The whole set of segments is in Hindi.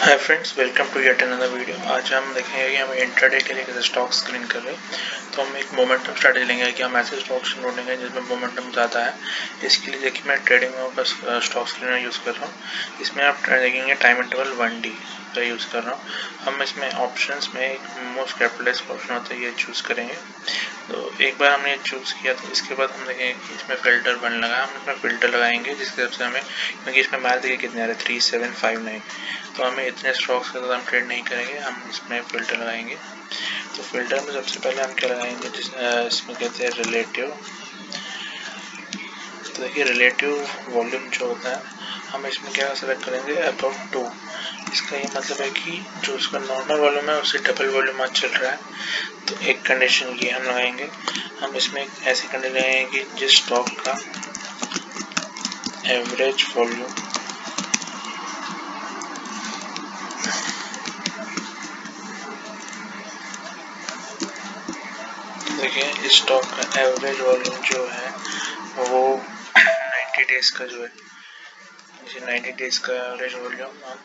Hi friends, welcome to yet another video. आज हम देखेंगे कि हम इंट्राडे के लिए कैसे स्टॉक स्क्रीन कर रहे हैं। तो हम एक मोमेंटम स्ट्रैटेजी लेंगे कि हम ऐसे स्टॉक्स ढूंढेंगे जिसमें मोमेंटम ज़्यादा है। इसके लिए देखिए मैं ट्रेडिंग में बस स्टॉक स्क्रीनर यूज़ कर रहा हूँ। इसमें आप देखेंगे टाइम इंटरवल 1D का यूज़ कर रहा हूँ। हम इसमें ऑप्शंस में एक मोस्ट कैपिटलाइज्ड ऑप्शन होता है, ये चूज़ करेंगे। तो एक बार हमने चूज़ किया तो इसके बाद हम देखेंगे कि इसमें फ़िल्टर बन लगा, हम इसमें फ़िल्टर लगाएंगे जिसके हिसाब से हमें, क्योंकि इसमें मार देखिए कितने आ रहे 3759, तो हमें इतने स्टॉक्स के साथ हम ट्रेड नहीं करेंगे, हम इसमें फ़िल्टर लगाएंगे। तो फिल्टर में सबसे पहले हम क्या लगाएंगे, इसमें कहते हैं रिलेटिव। तो देखिए रिलेटिव वॉल्यूम जो होता है, हम इसमें क्या सेलेक्ट करेंगे, अबाउट 2। इसका ये मतलब है कि जो उसका नॉर्मल वॉल्यूम है उससे डबल वॉल्यूम आज चल रहा है। तो एक कंडीशन ये हम लगाएंगे। हम इसमें एक ऐसी कंडीशन लगाएंगे कि जिस स्टॉक का एवरेज वॉल्यूम देखिए, इस स्टॉक का एवरेज वॉल्यूम जो है वो 90 डेज का जो है, जैसे 90 डेज का एवरेज वॉल्यूम हम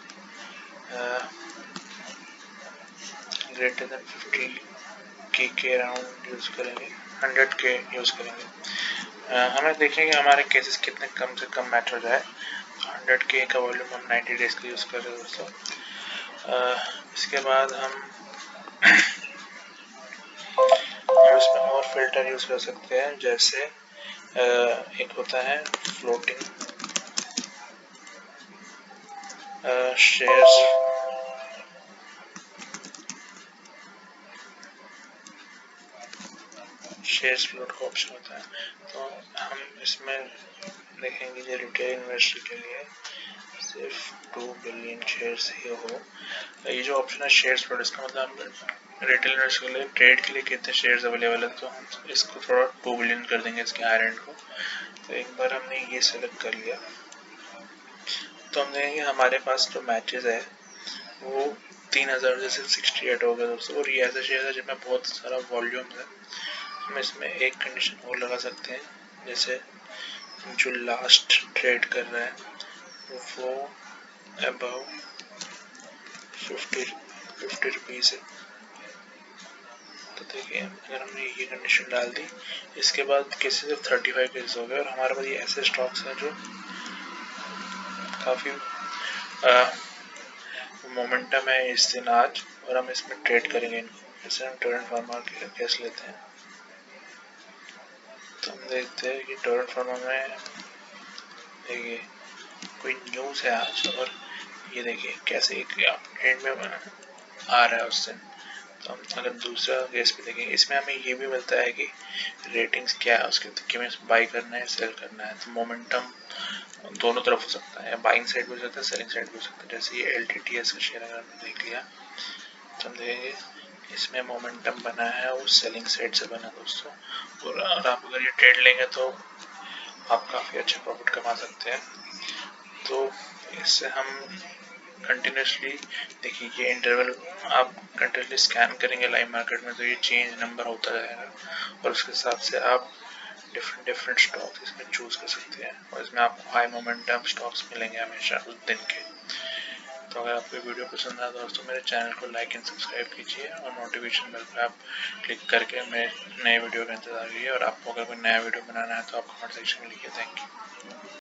ग्रेटर देन 50 के अराउंड यूज़ करेंगे, 100 के यूज़ करेंगे। हमें देखेंगे हमारे केसेस कितने कम से कम मैच हो जाए। 100 के का वॉल्यूम हम 90 डेज का यूज़ कर रहे हैं दोस्तों। इसके बाद हम इसमें और फिल्टर यूज़ कर सकते हैं, जैसे एक होता है फ्लोटिंग शेयर्स फ्लोट का ऑप्शन होता है। तो हम इसमें देखेंगे जो रिटेल इन्वेस्टर के लिए सिर्फ 2 बिलियन शेयर्स ही हो। ये जो ऑप्शन है शेयर्स फ्लोट, इसका मतलब रिटेल इन्वेस्टर के लिए ट्रेड के लिए कितने शेयर्स अवेलेबल है, तो हम इसको थोड़ा 2 बिलियन कर देंगे इसके हायर एंड को। तो एक बार हमने ये सेलेक्ट कर लिया तो हम देखेंगे हमारे पास जो मैचेस है वो 3000 जैसे 68 हो गया दोस्तों। और ये ऐसा शेयर है जिसमें बहुत सारा वॉल्यूम है। हम इसमें एक कंडीशन और लगा सकते हैं, जैसे जो लास्ट ट्रेड कर रहा है वो अबाउ 50 रुपीज़ है। तो देखिए अगर हमने ये कंडीशन डाल दी, इसके बाद केसेस सिर्फ 35 केसेस हो गए और हमारे पास ये ऐसे स्टॉक्स हैं जो काफ़ी मोमेंटम है इस दिन आज, और हम इसमें ट्रेड करेंगे इनको। जैसे हम टोरेंट फार्मा के केस लेते हैं, तो हम देखते हैं कि टोरेंट फार्मा में देखिए कोई न्यूज़ है आज, और ये देखिए कैसे एक ट्रेंड में आ रहा है उस दिन। तो हम अगर दूसरा केस पे देखें, इसमें हमें ये भी मिलता है कि रेटिंग्स क्या है उसके, कि हमें बाई करना है सेल करना है। तो मोमेंटम दोनों तरफ हो सकता है, बाइंग साइड भी हो सकता है, सेलिंग साइड भी हो सकता है। जैसे ये LTTS का शेयर अगर हमने देख लिया तो हम देखेंगे इसमें मोमेंटम बना है वो सेलिंग साइड से बना दोस्तों। और आप अगर ये ट्रेड लेंगे तो आप काफ़ी अच्छा प्रॉफिट कमा सकते हैं। तो इससे हम कंटिन्यूसली देखिए ये इंटरवल आप कंटिन्यूसली स्कैन करेंगे लाइव मार्केट में, तो ये चेंज नंबर होता जाएगा और उसके हिसाब से आप डिफरेंट स्टॉक्स इसमें चूज कर सकते हैं, और इसमें आपको हाई मोमेंटम स्टॉक्स मिलेंगे हमेशा उस दिन के। तो अगर आपको वीडियो पसंद आया दोस्तों, मेरे चैनल को लाइक एंड सब्सक्राइब कीजिए और नोटिफिकेशन बेल पर आप क्लिक करके मेरे नए वीडियो का इंतजार कीजिए। और आपको अगर कोई नया वीडियो बनाना है तो आप कमेंट सेक्शन में लिखिए। Thank you.